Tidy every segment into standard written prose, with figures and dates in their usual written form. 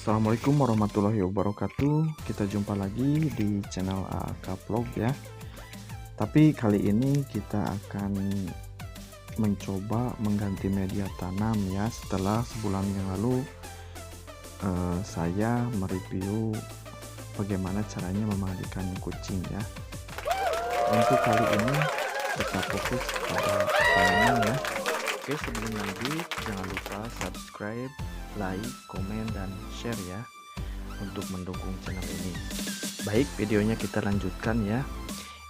Assalamualaikum warahmatullahi wabarakatuh. Kita jumpa lagi di channel AAK Vlog ya. Tapi kali ini kita akan mencoba mengganti media tanam ya. Setelah sebulan yang lalu saya mereview bagaimana caranya memandikan kucing ya. Untuk kali ini kita fokus pada tanaman ya. Oke, sebelum lanjut jangan lupa subscribe, like, komen, dan share ya untuk mendukung channel ini. Baik, videonya kita lanjutkan ya.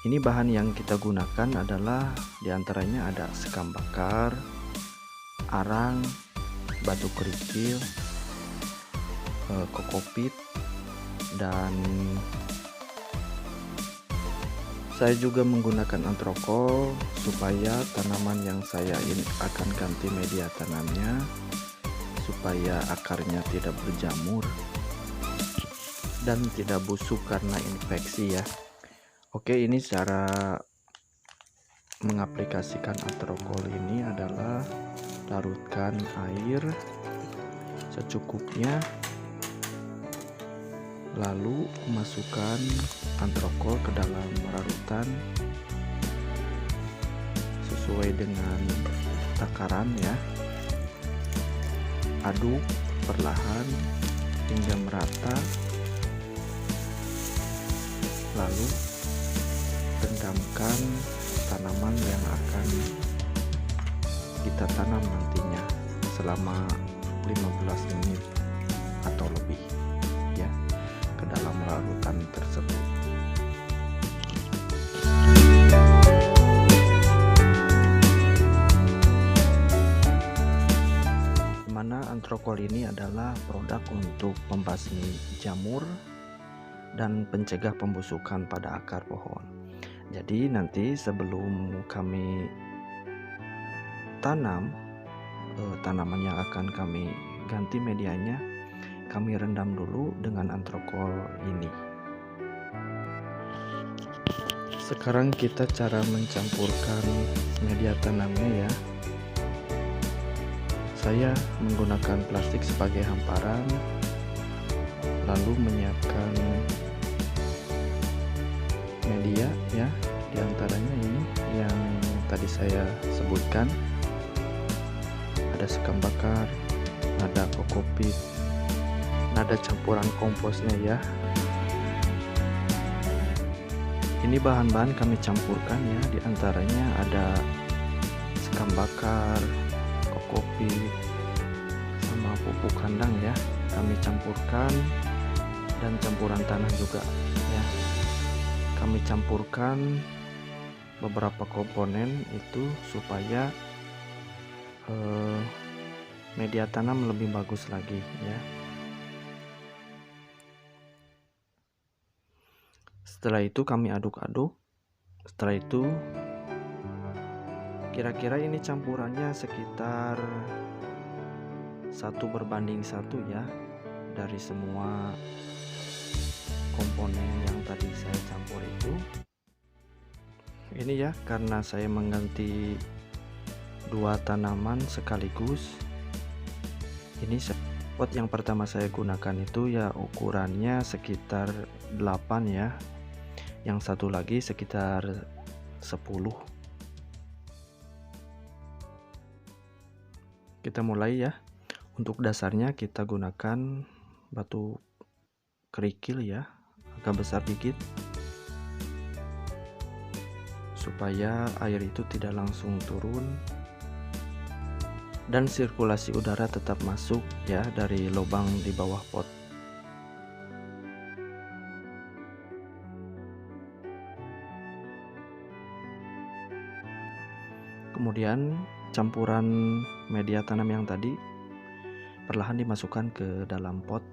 Ini bahan yang kita gunakan adalah diantaranya ada sekam bakar, arang, batu kerikil, kokopit, dan saya juga menggunakan antrokol supaya tanaman yang saya ini akan ganti media tanamnya supaya akarnya tidak berjamur dan tidak busuk karena infeksi ya. Oke, ini cara mengaplikasikan antrokol ini adalah larutkan air secukupnya, lalu masukkan antrokol ke dalam larutan sesuai dengan takaran ya. Aduk perlahan hingga merata, lalu rendamkan tanaman yang akan kita tanam nantinya selama 15 menit atau lebih ya ke dalam larutan tersebut. Antrokol ini adalah produk untuk membasmi jamur dan pencegah pembusukan pada akar pohon. Jadi nanti sebelum kami tanam tanaman yang akan kami ganti medianya, kami rendam dulu dengan antrokol ini. Sekarang kita cara mencampurkan media tanamnya ya. Saya menggunakan plastik sebagai hamparan, lalu menyiapkan media ya, diantaranya ini yang tadi saya sebutkan, ada sekam bakar, ada kokopit, ada campuran komposnya ya. Ini bahan-bahan kami campurkan ya, diantaranya ada sekam bakar, kopi sama pupuk kandang ya, kami campurkan, dan campuran tanah juga ya. Kami campurkan beberapa komponen itu supaya media tanam lebih bagus lagi ya. Setelah itu kami aduk-aduk. Setelah itu kira-kira ini campurannya sekitar 1:1 ya dari semua komponen yang tadi saya campur itu. Ini ya, karena saya mengganti 2 tanaman sekaligus. Ini pot yang pertama saya gunakan itu ya ukurannya sekitar 8 ya. Yang satu lagi sekitar 10. Kita mulai ya. Untuk dasarnya kita gunakan batu kerikil ya, agak besar dikit supaya air itu tidak langsung turun dan sirkulasi udara tetap masuk ya dari lubang di bawah pot. Kemudian campuran media tanam yang tadi perlahan dimasukkan ke dalam pot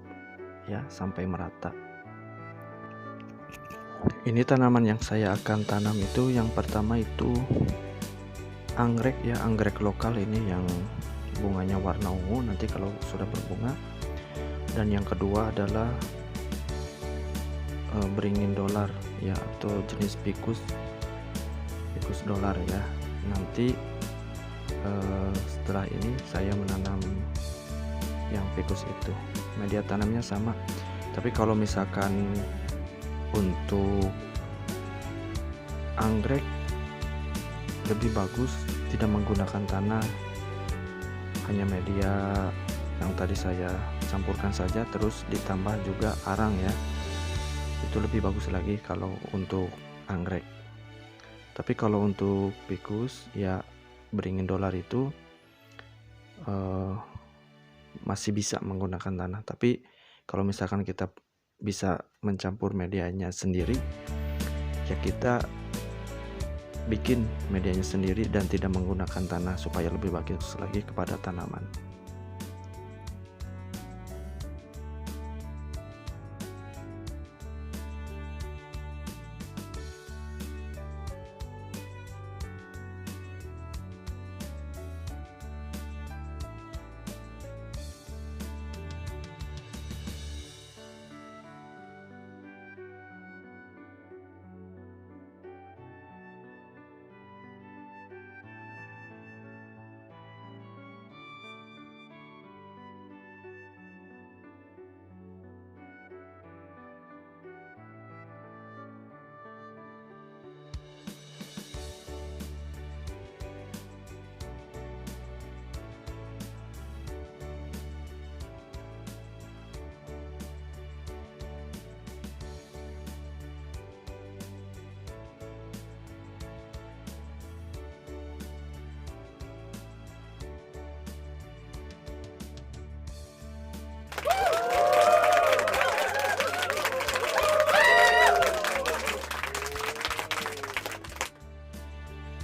ya sampai merata. Ini tanaman yang saya akan tanam itu yang pertama itu anggrek ya, anggrek lokal ini yang bunganya warna ungu nanti kalau sudah berbunga. Dan yang kedua adalah beringin dolar ya, atau jenis ficus dolar ya. Nanti setelah ini saya menanam yang ficus itu. Media tanamnya sama, tapi kalau misalkan untuk anggrek lebih bagus tidak menggunakan tanah, hanya media yang tadi saya campurkan saja, terus ditambah juga arang ya. Itu lebih bagus lagi kalau untuk anggrek. Tapi kalau untuk ficus ya, beringin dolar itu masih bisa menggunakan tanah. Tapi kalau misalkan kita bisa mencampur medianya sendiri, ya kita bikin medianya sendiri dan tidak menggunakan tanah supaya lebih bagus lagi kepada tanaman.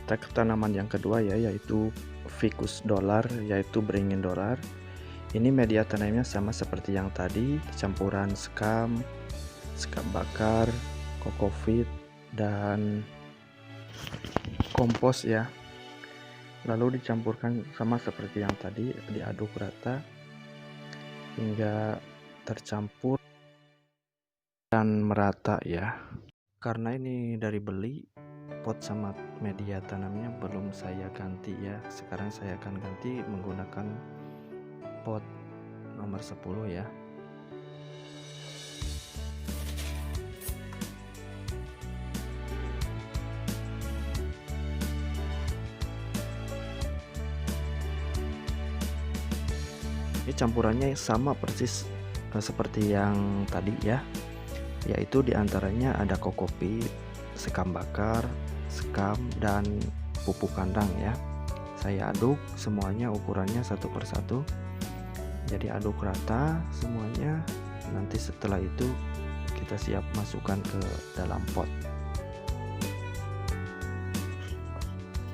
Kita ke tanaman yang kedua ya, yaitu ficus dolar, yaitu beringin dolar. Ini media tanamnya sama seperti yang tadi, campuran sekam bakar, kokopit, dan kompos ya. Lalu dicampurkan sama seperti yang tadi, diaduk rata hingga tercampur dan merata ya. Karena ini dari beli, pot sama media tanamnya belum saya ganti ya. Sekarang saya akan ganti menggunakan pot nomor 10 ya. Ini campurannya sama persis seperti yang tadi ya, yaitu diantaranya ada kokopit, sekam bakar, sekam, dan pupuk kandang ya. Saya aduk semuanya, ukurannya satu persatu, jadi aduk rata semuanya. Nanti setelah itu kita siap masukkan ke dalam pot.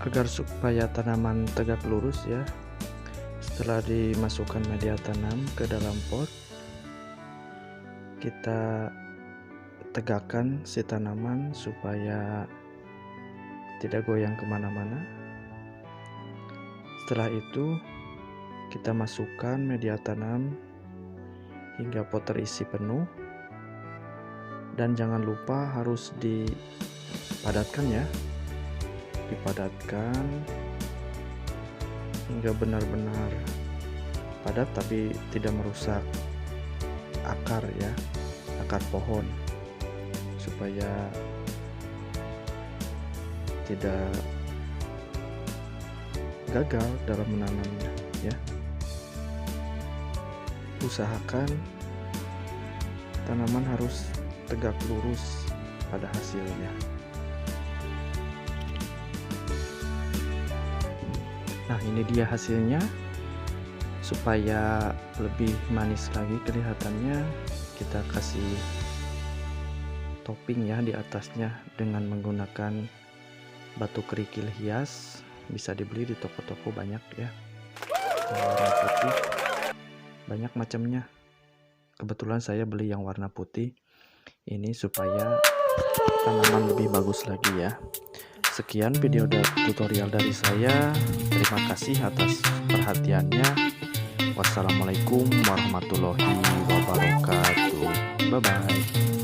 Agar supaya tanaman tegak lurus ya, setelah dimasukkan media tanam ke dalam pot, kita tegakkan si tanaman supaya tidak goyang kemana-mana. Setelah itu kita masukkan media tanam hingga pot terisi penuh, dan jangan lupa harus dipadatkan ya, dipadatkan hingga benar-benar padat tapi tidak merusak akar ya, akar pohon, supaya tidak gagal dalam menanamnya ya. Usahakan tanaman harus tegak lurus pada hasilnya. Nah, ini dia hasilnya. Supaya lebih manis lagi kelihatannya, kita kasih topping ya di atasnya dengan menggunakan batu kerikil hias. Bisa dibeli di toko-toko banyak ya, warna putih, banyak macamnya. Kebetulan saya beli yang warna putih ini supaya tanaman lebih bagus lagi ya. Sekian video tutorial dari saya. Terima kasih atas perhatiannya. Wassalamualaikum warahmatullahi wabarakatuh. Bye bye.